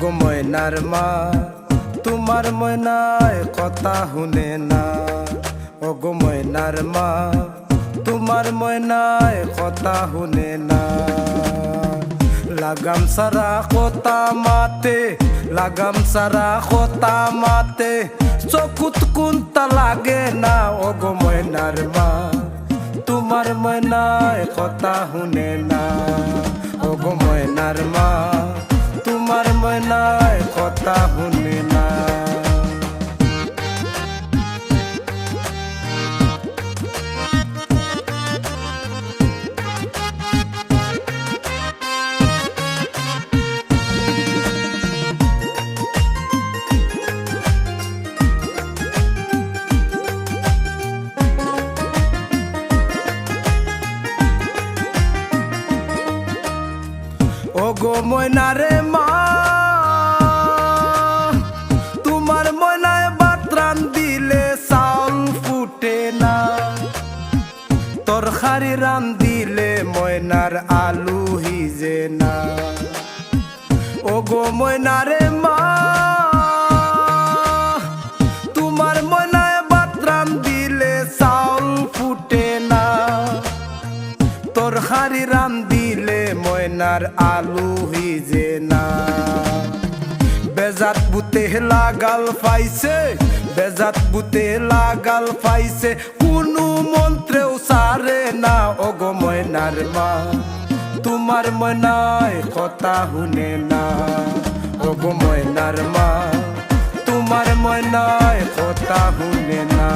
ওগো ময়নার মা তোমার ময়নায় কথা শুনে না। ওগো ময়নার মা তোমার ময়নায় কথা শুনে না। লাগাম সারা কথা মাতে, লাগাম সারা কথা মাতে, চকুত কোনটা লাগে না। ওগো ময়নার মা তোমার ময়নায় কথা শুনে না। ওগো ময়নার মা তোমার ময়নায় কথা শুনে না। ওগো ময়নারে মা তোমার ময়নায় ভাত রান্দিলে চাউল ফুটে না। তরকারি রান্দিলে ময়নার আলু হিজে না। ওগো ময়নারে মা তোমার ময়নায় ভাত রান্দিলে চাউল ফুটে না। তরকারি রান্দিলে ময়নার আলু হিজে না। বেজাত বুতে লাগাল পাইছে, বেজাত বুতে লাগাল পাইছে, কোনো মন্ত্রেও সারে না। ওগো ময়নার মা তোমার ময়নায় কথা শুনে না। ওগো ময়নার মা তোমার ময়নায় কথা শুনে না।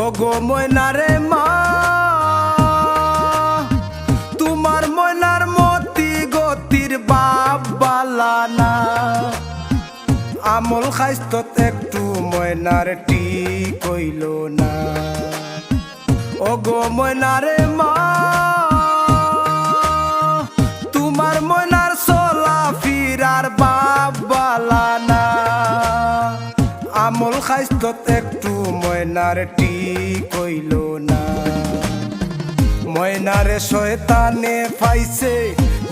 ওগো ময়নারে মা তোমার ময়নার মতি গতির বাপ বালানা। আমল খাইস্তত একটু ময়নার ঠিক হইল না। ওগো ময়নারে মা তোমার ময়নার চলা ফিরার বাপ বালানা। আমল খাইস্তত একটু ময়নার ঠিক হইল না। ময়নারে শয়তানে পাইছে,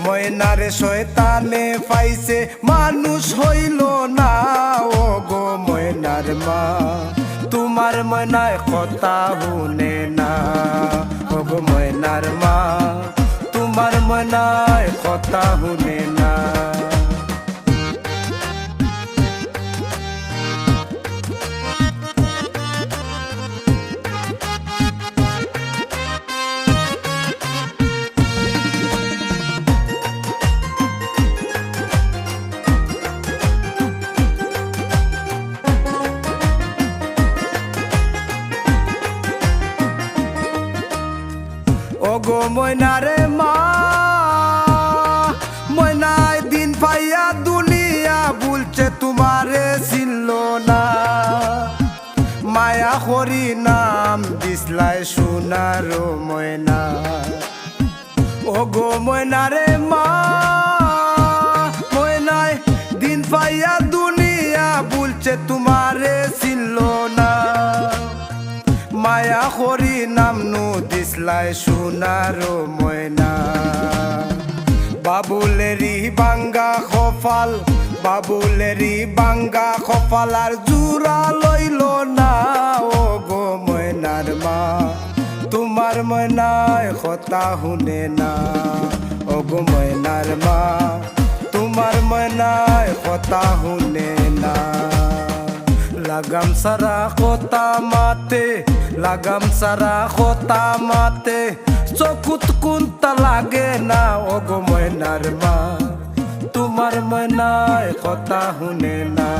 ময়নারে শয়তানে পাইছে, মানুষ হইল না। ওগো ময়নার মা তোমার ময়নায় কথা শুনে না। ওগো ময়নার মা তোমার ময়নায় কথা শুনে না। ওগো ময়নারে মা ময়নায় দিন পাইয়া দুনিয়া বলছে তোমারে চিনল না। মায়া করি নাম দিসলাই সোনার ময়না। ওগো ময়নারে মা ময়নায় দিন পাইয়া দুনিয়া বলছে তোমারে চিনল না। মায়া করি নাম নু দিসলাই সোনার ময়না। বাবুলেরি বাঙ্গা কপাল, বাবুলেরি বাঙ্গা কপাল আর জুড়া লইল না। ওগো ময়নার মা তোমার ময়নায় কথা শুনে না। ওগো ময়নার মা তোমার ময়নায় কথা শুনে না। লাগাম সারা কথা মাতে, লাগাম সারা কথা মাতে, চকুত কোনটা লাগে না। ওগো ময়নার মা তোমার ময়নায় কথা শুনে না।